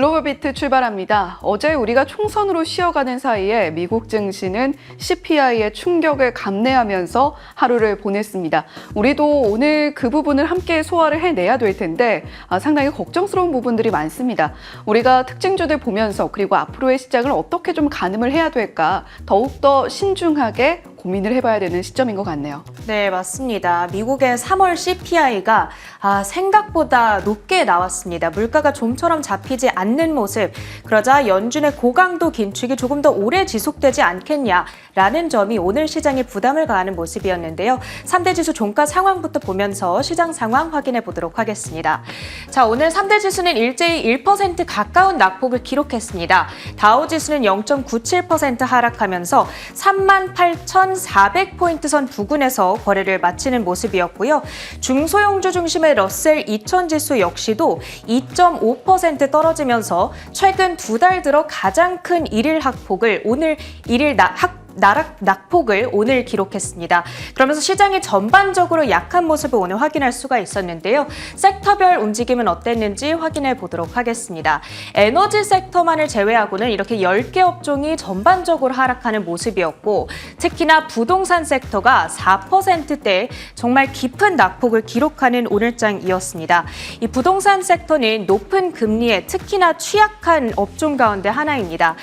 글로벌 비트 출발합니다. 어제 우리가 총선으로 쉬어가는 사이에 미국 증시는 CPI의 충격을 감내하면서 하루를 보냈습니다. 우리도 오늘 그 부분을 함께 소화를 해내야 될 텐데 상당히 걱정스러운 부분들이 많습니다. 우리가 특징주들 보면서 그리고 앞으로의 시장을 어떻게 좀 가늠을 해야 될까 더욱더 신중하게 고민을 해봐야 되는 시점인 것 같네요. 네, 맞습니다. 미국의 3월 CPI가 생각보다 높게 나왔습니다. 물가가 좀처럼 잡히지 않는 모습. 그러자 연준의 고강도 긴축이 조금 더 오래 지속되지 않겠냐라는 점이 오늘 시장에 부담을 가하는 모습이었는데요. 3대 지수 종가 상황부터 보면서 시장 상황 확인해 보도록 하겠습니다. 자, 오늘 3대 지수는 일제히 1% 가까운 낙폭을 기록했습니다. 다우 지수는 0.97% 하락하면서 38,400포인트 선 부근에서 거래를 마치는 모습이었고요. 중소형주 중심의 러셀 2000 지수 역시도 2.5% 떨어지면서 최근 두 달 들어 가장 큰 일일 낙폭을 오늘 기록했습니다. 그러면서 시장이 전반적으로 약한 모습을 오늘 확인할 수가 있었는데요. 섹터별 움직임은 어땠는지 확인해 보도록 하겠습니다. 에너지 섹터만을 제외하고는 이렇게 10개 업종이 전반적으로 하락하는 모습이었고 특히나 부동산 섹터가 4%대 정말 깊은 낙폭을 기록하는 오늘장이었습니다. 이 부동산 섹터는 높은 금리에 특히나 취약한 업종 가운데 하나입니다.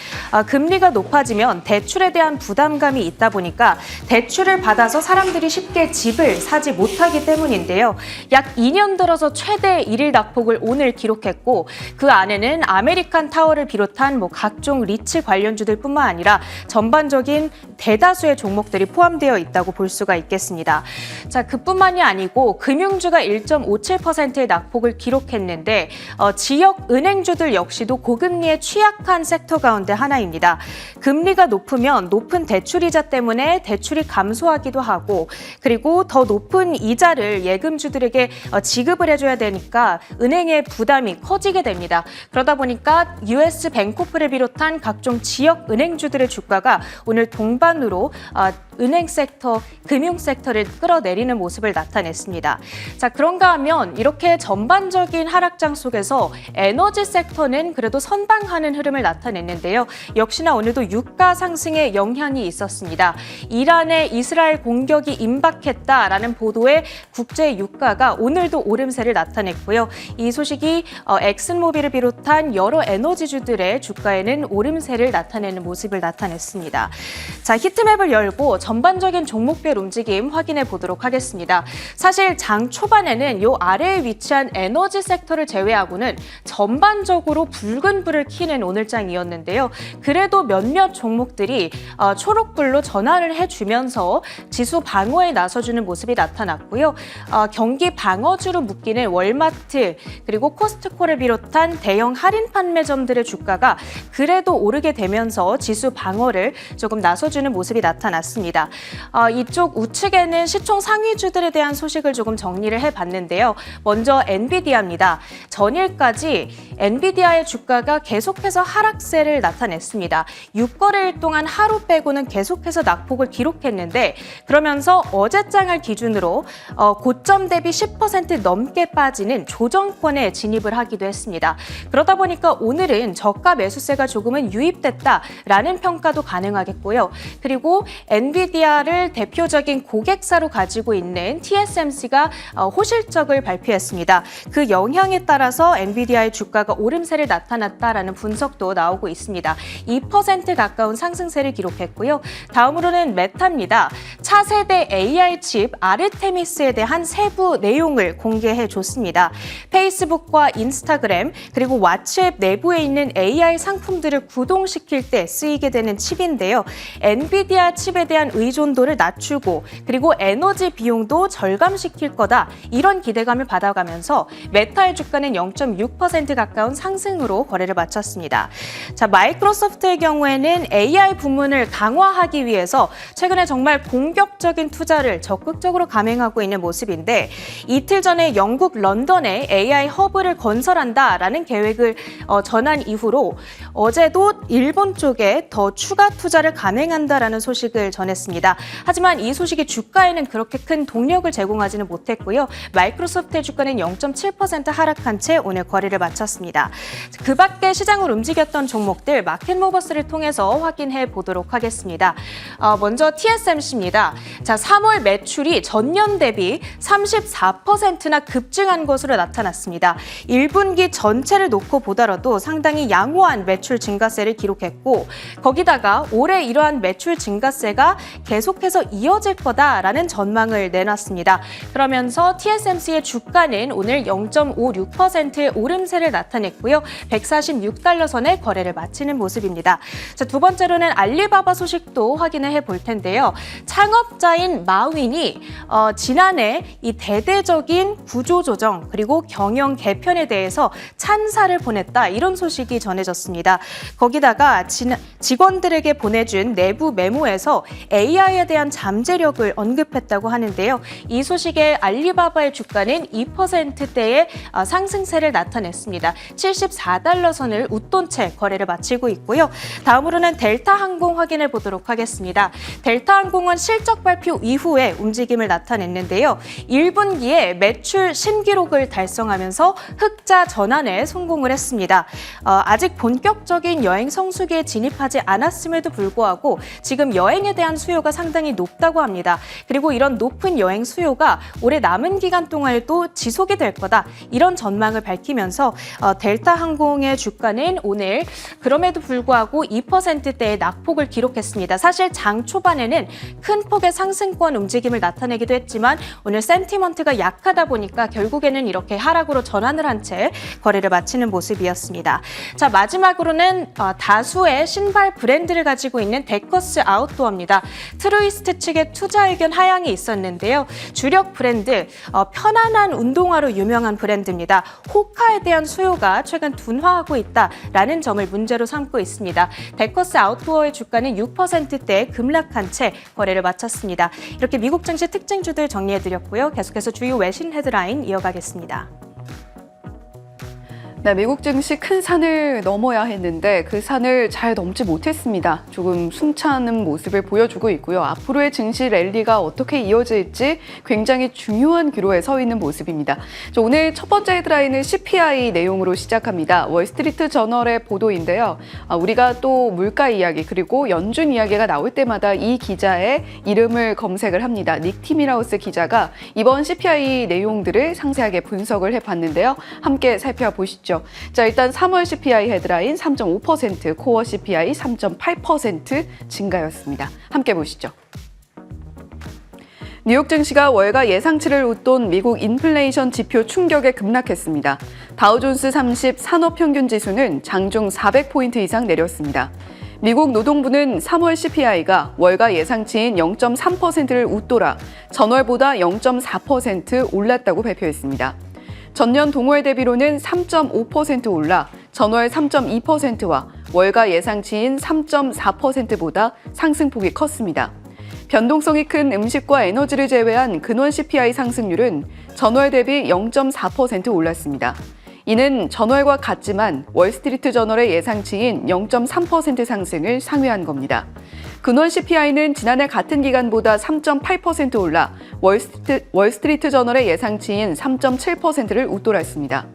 금리가 높아지면 대출에 대한 부담감이 있다 보니까 대출을 받아서 사람들이 쉽게 집을 사지 못하기 때문인데요. 약 2년 들어서 최대 일일 낙폭을 오늘 기록했고 그 안에는 아메리칸 타워를 비롯한 각종 리츠 관련주들 뿐만 아니라 전반적인 대다수의 종목들이 포함되어 있다고 볼 수가 있겠습니다. 자, 그뿐만이 아니고 금융주가 1.57%의 낙폭을 기록했는데 지역 은행주들 역시도 고금리에 취약한 섹터 가운데 하나입니다. 금리가 높으면 높은 대출이자 때문에 대출이 감소하기도 하고 그리고 더 높은 이자를 예금주들에게 지급을 해줘야 되니까 은행의 부담이 커지게 됩니다. 그러다 보니까 US 뱅코프를 비롯한 각종 지역 은행주들의 주가가 오늘 동반으로 은행 섹터, 금융 섹터를 끌어내리는 모습을 나타냈습니다. 자, 그런가 하면 이렇게 전반적인 하락장 속에서 에너지 섹터는 그래도 선방하는 흐름을 나타냈는데요. 역시나 오늘도 유가 상승에 영향이 있었습니다. 이란의 이스라엘 공격이 임박했다라는 보도에 국제 유가가 오늘도 오름세를 나타냈고요. 이 소식이 엑슨모빌을 비롯한 여러 에너지주들의 주가에는 오름세를 나타내는 모습을 나타냈습니다. 자, 히트맵을 열고 전반적인 종목별 움직임 확인해 보도록 하겠습니다. 사실 장 초반에는 요 아래에 위치한 에너지 섹터를 제외하고는 전반적으로 붉은 불을 켜는 오늘장이었는데요. 그래도 몇몇 종목들이 초록불로 전환을 해주면서 지수 방어에 나서주는 모습이 나타났고요. 경기 방어주로 묶이는 월마트 그리고 코스트코를 비롯한 대형 할인 판매점들의 주가가 그래도 오르게 되면서 지수 방어를 조금 나서주는 모습이 나타났습니다. 이쪽 우측에는 시총 상위주들에 대한 소식을 조금 정리를 해봤는데요. 먼저 엔비디아입니다. 전일까지 엔비디아의 주가가 계속해서 하락세를 나타냈습니다. 6거래일 동안 하루 빼고는 계속해서 낙폭을 기록했는데 그러면서 어제장을 기준으로 고점 대비 10% 넘게 빠지는 조정권에 진입을 하기도 했습니다. 그러다 보니까 오늘은 저가 매수세가 조금은 유입됐다라는 평가도 가능하겠고요. 그리고 엔비디아를 대표적인 고객사로 가지고 있는 TSMC가 호실적을 발표했습니다. 그 영향에 따라서 엔비디아의 주가가 오름세를 나타났다라는 분석도 나오고 있습니다. 2% 가까운 상승세를 기록했고요. 다음으로는 메타입니다. 차세대 AI 칩 아르테미스에 대한 세부 내용을 공개해 줬습니다. 페이스북과 인스타그램 그리고 왓츠앱 내부에 있는 AI 상품들을 구동시킬 때 쓰이게 되는 칩인데요. 엔비디아 칩에 대한 의존도를 낮추고 그리고 에너지 비용도 절감시킬 거다. 이런 기대감을 받아가면서 메타의 주가는 0.6% 가까운 상승으로 거래를 마쳤습니다. 자, 마이크로소프트의 경우에는 AI 부문을 강화하기 위해서 최근에 정말 공격적인 투자를 적극적으로 감행하고 있는 모습인데 이틀 전에 영국 런던에 AI 허브를 건설한다라는 계획을 전한 이후로 어제도 일본 쪽에 더 추가 투자를 감행한다라는 소식을 전했습니다. 됐습니다. 하지만 이 소식이 주가에는 그렇게 큰 동력을 제공하지는 못했고요. 마이크로소프트의 주가는 0.7% 하락한 채 오늘 거래를 마쳤습니다. 그 밖에 시장을 움직였던 종목들 마켓모버스를 통해서 확인해 보도록 하겠습니다. 먼저 TSMC입니다. 자, 3월 매출이 전년 대비 34%나 급증한 것으로 나타났습니다. 1분기 전체를 놓고 보더라도 상당히 양호한 매출 증가세를 기록했고 거기다가 올해 이러한 매출 증가세가 계속해서 이어질 거다라는 전망을 내놨습니다. 그러면서 TSMC의 주가는 오늘 0.56%의 오름세를 나타냈고요. 146달러 선에 거래를 마치는 모습입니다. 자, 두 번째로는 알리바바 소식도 확인을 해볼 텐데요. 창업자인 마윈이 지난해 이 대대적인 구조조정 그리고 경영 개편에 대해서 찬사를 보냈다 이런 소식이 전해졌습니다. 거기다가 직원들에게 보내준 내부 메모에서 AI에 대한 잠재력을 언급했다고 하는데요. 이 소식에 알리바바의 주가는 2%대의 상승세를 나타냈습니다. 74달러 선을 웃돈 채 거래를 마치고 있고요. 다음으로는 델타항공 확인해 보도록 하겠습니다. 델타항공은 실적 발표 이후에 움직임을 나타냈는데요. 1분기에 매출 신기록을 달성하면서 흑자 전환에 성공을 했습니다. 아직 본격적인 여행 성수기에 진입하지 않았음에도 불구하고 지금 여행에 대한 수요가 상당히 높다고 합니다. 그리고 이런 높은 여행 수요가 올해 남은 기간 동안에도 지속이 될 거다. 이런 전망을 밝히면서 델타항공의 주가는 오늘 그럼에도 불구하고 2%대의 낙폭을 기록했습니다. 사실 장 초반에는 큰 폭의 상승권 움직임을 나타내기도 했지만 오늘 센티먼트가 약하다 보니까 결국에는 이렇게 하락으로 전환을 한 채 거래를 마치는 모습이었습니다. 자, 마지막으로는 다수의 신발 브랜드를 가지고 있는 데커스 아웃도어입니다. 트루이스트 측의 투자 의견 하향이 있었는데요. 주력 브랜드, 편안한 운동화로 유명한 브랜드입니다. 호카에 대한 수요가 최근 둔화하고 있다라는 점을 문제로 삼고 있습니다. 데커스 아웃도어의 주가는 6%대 급락한 채 거래를 마쳤습니다. 이렇게 미국 증시 특징주들 정리해드렸고요. 계속해서 주요 외신 헤드라인 이어가겠습니다. 네, 미국 증시 큰 산을 넘어야 했는데 그 산을 잘 넘지 못했습니다. 조금 숨차는 모습을 보여주고 있고요. 앞으로의 증시 랠리가 어떻게 이어질지 굉장히 중요한 기로에 서 있는 모습입니다. 오늘 첫 번째 헤드라인은 CPI 내용으로 시작합니다. 월스트리트 저널의 보도인데요. 우리가 또 물가 이야기 그리고 연준 이야기가 나올 때마다 이 기자의 이름을 검색을 합니다. 닉 티밀하우스 기자가 이번 CPI 내용들을 상세하게 분석을 해봤는데요. 함께 살펴보시죠. 자, 일단 3월 CPI 헤드라인 3.5%, 코어 CPI 3.8% 증가였습니다. 함께 보시죠. 뉴욕 증시가 월가 예상치를 웃돈 미국 인플레이션 지표 충격에 급락했습니다. 다우존스 30 산업평균 지수는 장중 400포인트 이상 내렸습니다. 미국 노동부는 3월 CPI가 월가 예상치인 0.3%를 웃돌아 전월보다 0.4% 올랐다고 발표했습니다. 전년 동월 대비로는 3.5% 올라 전월 3.2%와 월가 예상치인 3.4%보다 상승폭이 컸습니다. 변동성이 큰 음식과 에너지를 제외한 근원 CPI 상승률은 전월 대비 0.4% 올랐습니다. 이는 전월과 같지만 월스트리트 저널의 예상치인 0.3% 상승을 상회한 겁니다. 근원 CPI는 지난해 같은 기간보다 3.8% 올라 월스트리트 저널의 예상치인 3.7%를 웃돌았습니다.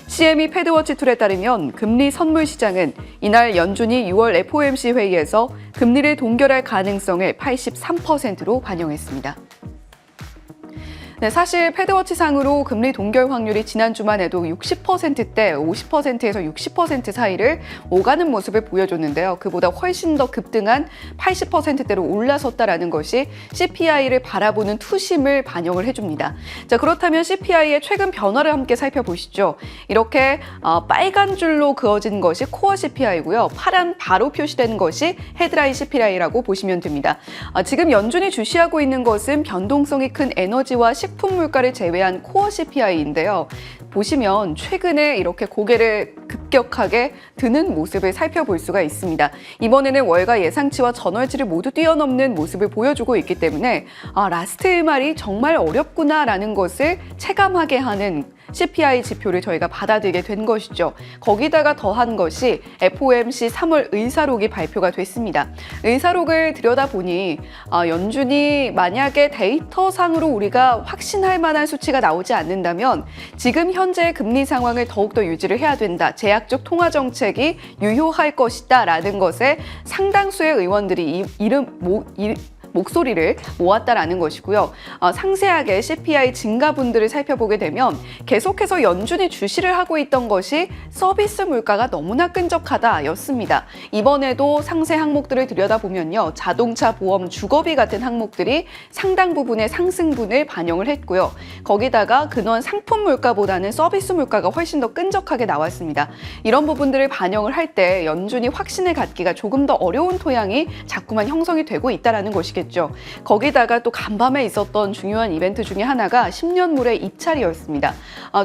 CME 패드워치 툴에 따르면 금리 선물 시장은 이날 연준이 6월 FOMC 회의에서 금리를 동결할 가능성을 83%로 반영했습니다. 네, 사실 패드워치상으로 금리 동결 확률이 지난주만 해도 60%대 50%에서 60% 사이를 오가는 모습을 보여줬는데요. 그보다 훨씬 더 급등한 80%대로 올라섰다라는 것이 CPI를 바라보는 투심을 반영을 해줍니다. 자, 그렇다면 CPI의 최근 변화를 함께 살펴보시죠. 이렇게 빨간 줄로 그어진 것이 코어 CPI고요. 파란 바로 표시되는 것이 헤드라인 CPI라고 보시면 됩니다. 지금 연준이 주시하고 있는 것은 변동성이 큰 에너지와 식품 물가를 제외한 코어 CPI인데요. 보시면 최근에 이렇게 고개를 급격하게 드는 모습을 살펴볼 수가 있습니다. 이번에는 월가 예상치와 전월치를 모두 뛰어넘는 모습을 보여주고 있기 때문에 라스트 1말이 정말 어렵구나라는 것을 체감하게 하는 CPI 지표를 저희가 받아들이게 된 것이죠. 거기다가 더한 것이 FOMC 3월 의사록이 발표가 됐습니다. 의사록을 들여다보니 연준이 만약에 데이터상으로 우리가 확신할 만한 수치가 나오지 않는다면 지금 현재의 금리 상황을 더욱더 유지를 해야 된다. 제약적 통화 정책이 유효할 것이다 라는 것에 상당수의 의원들이 목소리를 모았다라는 것이고요. 상세하게 CPI 증가분들을 살펴보게 되면 계속해서 연준이 주시를 하고 있던 것이 서비스 물가가 너무나 끈적하다였습니다. 이번에도 상세 항목들을 들여다보면요. 자동차, 보험, 주거비 같은 항목들이 상당 부분의 상승분을 반영을 했고요. 거기다가 근원 상품 물가보다는 서비스 물가가 훨씬 더 끈적하게 나왔습니다. 이런 부분들을 반영을 할 때 연준이 확신을 갖기가 조금 더 어려운 토양이 자꾸만 형성이 되고 있다는 것이겠죠. 거기다가 또 간밤에 있었던 중요한 이벤트 중에 하나가 10년물의 입찰이었습니다.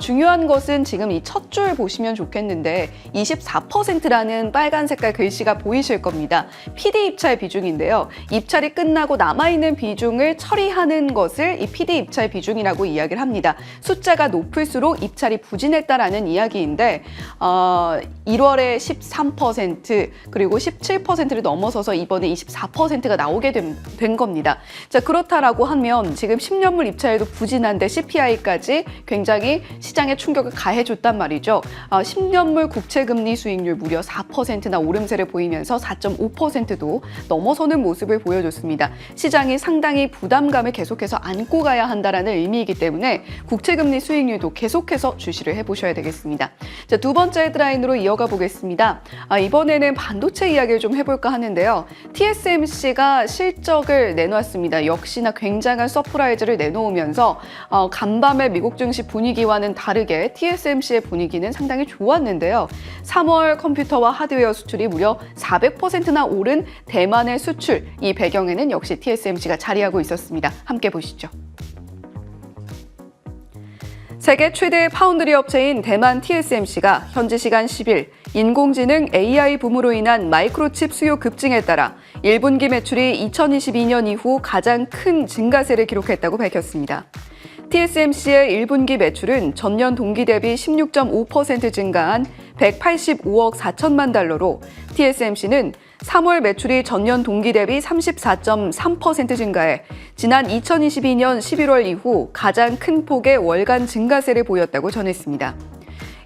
중요한 것은 지금 이 첫 줄 보시면 좋겠는데 24%라는 빨간 색깔 글씨가 보이실 겁니다. PD 입찰 비중인데요. 입찰이 끝나고 남아있는 비중을 처리하는 것을 이 PD 입찰 비중이라고 이야기를 합니다. 숫자가 높을수록 입찰이 부진했다라는 이야기인데 1월에 13% 그리고 17%를 넘어서서 이번에 24%가 나오게 된 겁니다. 자, 그렇다라고 하면 지금 10년물 입찰도 부진한데 CPI까지 굉장히 시장에 충격을 가해줬단 말이죠. 10년물 국채금리 수익률 무려 4%나 오름세를 보이면서 4.5%도 넘어서는 모습을 보여줬습니다. 시장이 상당히 부담감을 계속해서 안고 가야 한다는 의미이기 때문에 국채금리 수익률도 계속해서 주시를 해보셔야 되겠습니다. 자, 두 번째 헤드라인으로 이어가 보겠습니다. 이번에는 반도체 이야기를 좀 해볼까 하는데요. TSMC가 실적을 내놓았습니다. 역시나 굉장한 서프라이즈를 내놓으면서 간밤의 미국 증시 분위기와는 다르게 TSMC의 분위기는 상당히 좋았는데요. 3월 컴퓨터와 하드웨어 수출이 무려 400%나 오른 대만의 수출, 이 배경에는 역시 TSMC가 자리하고 있었습니다. 함께 보시죠. 세계 최대의 파운드리 업체인 대만 TSMC가 현지 시간 10일 인공지능 AI 붐으로 인한 마이크로칩 수요 급증에 따라 1분기 매출이 2022년 이후 가장 큰 증가세를 기록했다고 밝혔습니다. TSMC의 1분기 매출은 전년 동기 대비 16.5% 증가한 185억 4천만 달러로 TSMC는 3월 매출이 전년 동기 대비 34.3% 증가해 지난 2022년 11월 이후 가장 큰 폭의 월간 증가세를 보였다고 전했습니다.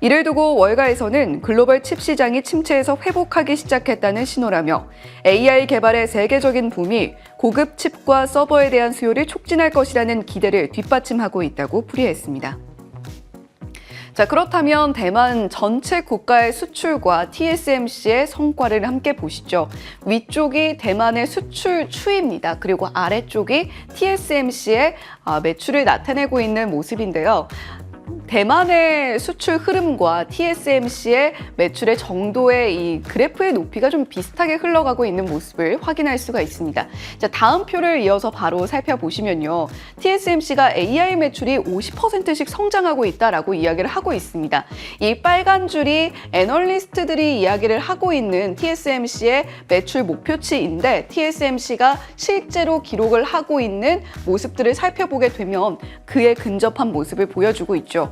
이를 두고 월가에서는 글로벌 칩 시장이 침체에서 회복하기 시작했다는 신호라며 AI 개발의 세계적인 붐이 고급 칩과 서버에 대한 수요를 촉진할 것이라는 기대를 뒷받침하고 있다고 풀이했습니다. 자, 그렇다면 대만 전체 국가의 수출과 TSMC의 성과를 함께 보시죠. 위쪽이 대만의 수출 추이입니다. 그리고 아래쪽이 TSMC의 매출을 나타내고 있는 모습인데요. 대만의 수출 흐름과 TSMC의 매출의 정도의 이 그래프의 높이가 좀 비슷하게 흘러가고 있는 모습을 확인할 수가 있습니다. 자, 다음 표를 이어서 바로 살펴보시면요. TSMC가 AI 매출이 50%씩 성장하고 있다라고 이야기를 하고 있습니다. 이 빨간 줄이 애널리스트들이 이야기를 하고 있는 TSMC의 매출 목표치인데 TSMC가 실제로 기록을 하고 있는 모습들을 살펴보게 되면 그에 근접한 모습을 보여주고 있죠.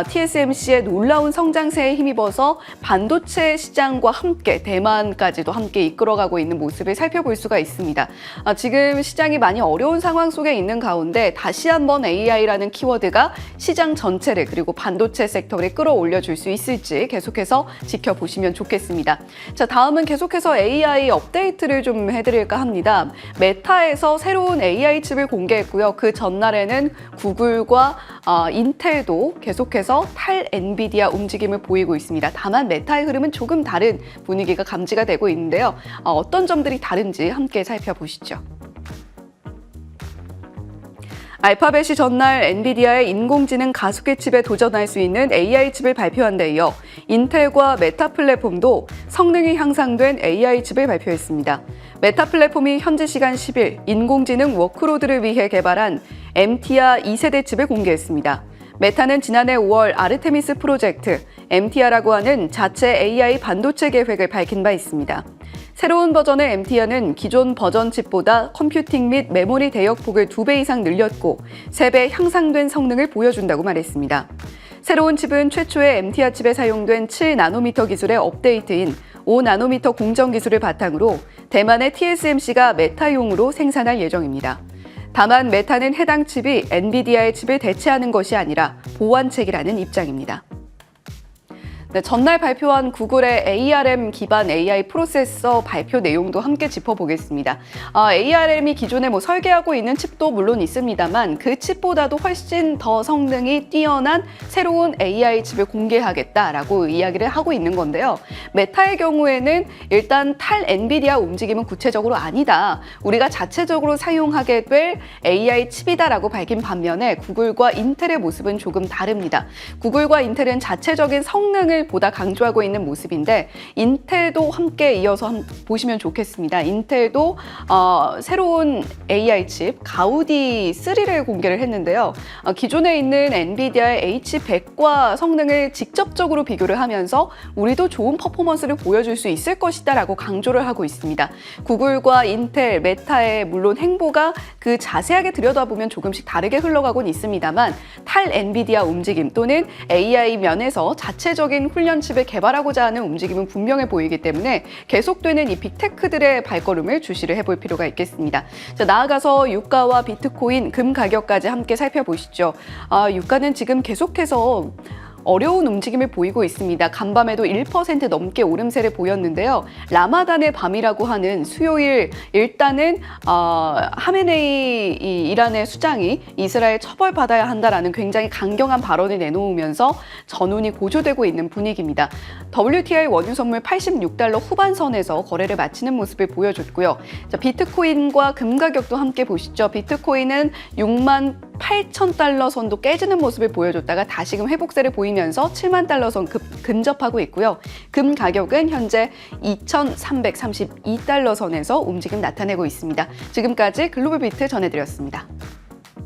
TSMC의 놀라운 성장세에 힘입어서 반도체 시장과 함께 대만까지도 함께 이끌어가고 있는 모습을 살펴볼 수가 있습니다. 지금 시장이 많이 어려운 상황 속에 있는 가운데 다시 한번 AI라는 키워드가 시장 전체를 그리고 반도체 섹터를 끌어올려 줄 수 있을지 계속해서 지켜보시면 좋겠습니다. 자, 다음은 계속해서 AI 업데이트를 좀 해드릴까 합니다. 메타에서 새로운 AI 칩을 공개했고요. 그 전날에는 구글과 인텔도 계속해서 탈 엔비디아 움직임을 보이고 있습니다. 다만 메타의 흐름은 조금 다른 분위기가 감지가 되고 있는데요. 어떤 점들이 다른지 함께 살펴보시죠. 알파벳이 전날 엔비디아의 인공지능 가속기 칩에 도전할 수 있는 AI 칩을 발표한 데 이어 인텔과 메타 플랫폼도 성능이 향상된 AI 칩을 발표했습니다. 메타 플랫폼이 현지 시간 10일 인공지능 워크로드를 위해 개발한 MTR 2세대 칩을 공개했습니다. 메타는 지난해 5월 아르테미스 프로젝트, MTR라고 하는 자체 AI 반도체 계획을 밝힌 바 있습니다. 새로운 버전의 MTR는 기존 버전 칩보다 컴퓨팅 및 메모리 대역폭을 2배 이상 늘렸고 3배 향상된 성능을 보여준다고 말했습니다. 새로운 칩은 최초의 MTR 칩에 사용된 7나노미터 기술의 업데이트인 5나노미터 공정 기술을 바탕으로 대만의 TSMC가 메타용으로 생산할 예정입니다. 다만 메타는 해당 칩이 엔비디아의 칩을 대체하는 것이 아니라 보완책이라는 입장입니다. 네, 전날 발표한 구글의 ARM 기반 AI 프로세서 발표 내용도 함께 짚어보겠습니다. ARM이 기존에 설계하고 있는 칩도 물론 있습니다만 그 칩보다도 훨씬 더 성능이 뛰어난 새로운 AI 칩을 공개하겠다라고 이야기를 하고 있는 건데요. 메타의 경우에는 일단 탈 엔비디아 움직임은 구체적으로 아니다. 우리가 자체적으로 사용하게 될 AI 칩이다라고 밝힌 반면에 구글과 인텔의 모습은 조금 다릅니다. 구글과 인텔은 자체적인 성능을 보다 강조하고 있는 모습인데 인텔도 함께 이어서 보시면 좋겠습니다. 인텔도 새로운 AI 칩 가우디 3를 공개를 했는데요. 기존에 있는 엔비디아의 H100과 성능을 직접적으로 비교를 하면서 우리도 좋은 퍼포먼스를 보여줄 수 있을 것이다 라고 강조를 하고 있습니다. 구글과 인텔, 메타의 물론 행보가 그 자세하게 들여다보면 조금씩 다르게 흘러가곤 있습니다만 탈 엔비디아 움직임 또는 AI 면에서 자체적인 훈련칩을 개발하고자 하는 움직임은 분명해 보이기 때문에 계속되는 이 빅테크들의 발걸음을 주시를 해볼 필요가 있겠습니다. 자, 나아가서 유가와 비트코인, 금 가격까지 함께 살펴보시죠. 유가는 지금 계속해서 어려운 움직임을 보이고 있습니다. 간밤에도 1% 넘게 오름세를 보였는데요. 라마단의 밤이라고 하는 수요일 일단은 하메네이 이란의 수장이 이스라엘 처벌받아야 한다라는 굉장히 강경한 발언을 내놓으면서 전운이 고조되고 있는 분위기입니다. WTI 원유 선물 86달러 후반선에서 거래를 마치는 모습을 보여줬고요. 자, 비트코인과 금 가격도 함께 보시죠. 비트코인은 68,000달러 선도 깨지는 모습을 보여줬다가 다시금 회복세를 보이면서 7만 달러 선 근접하고 있고요. 금 가격은 현재 2,332달러 선에서 움직임 나타내고 있습니다. 지금까지 글로벌 비트 전해드렸습니다.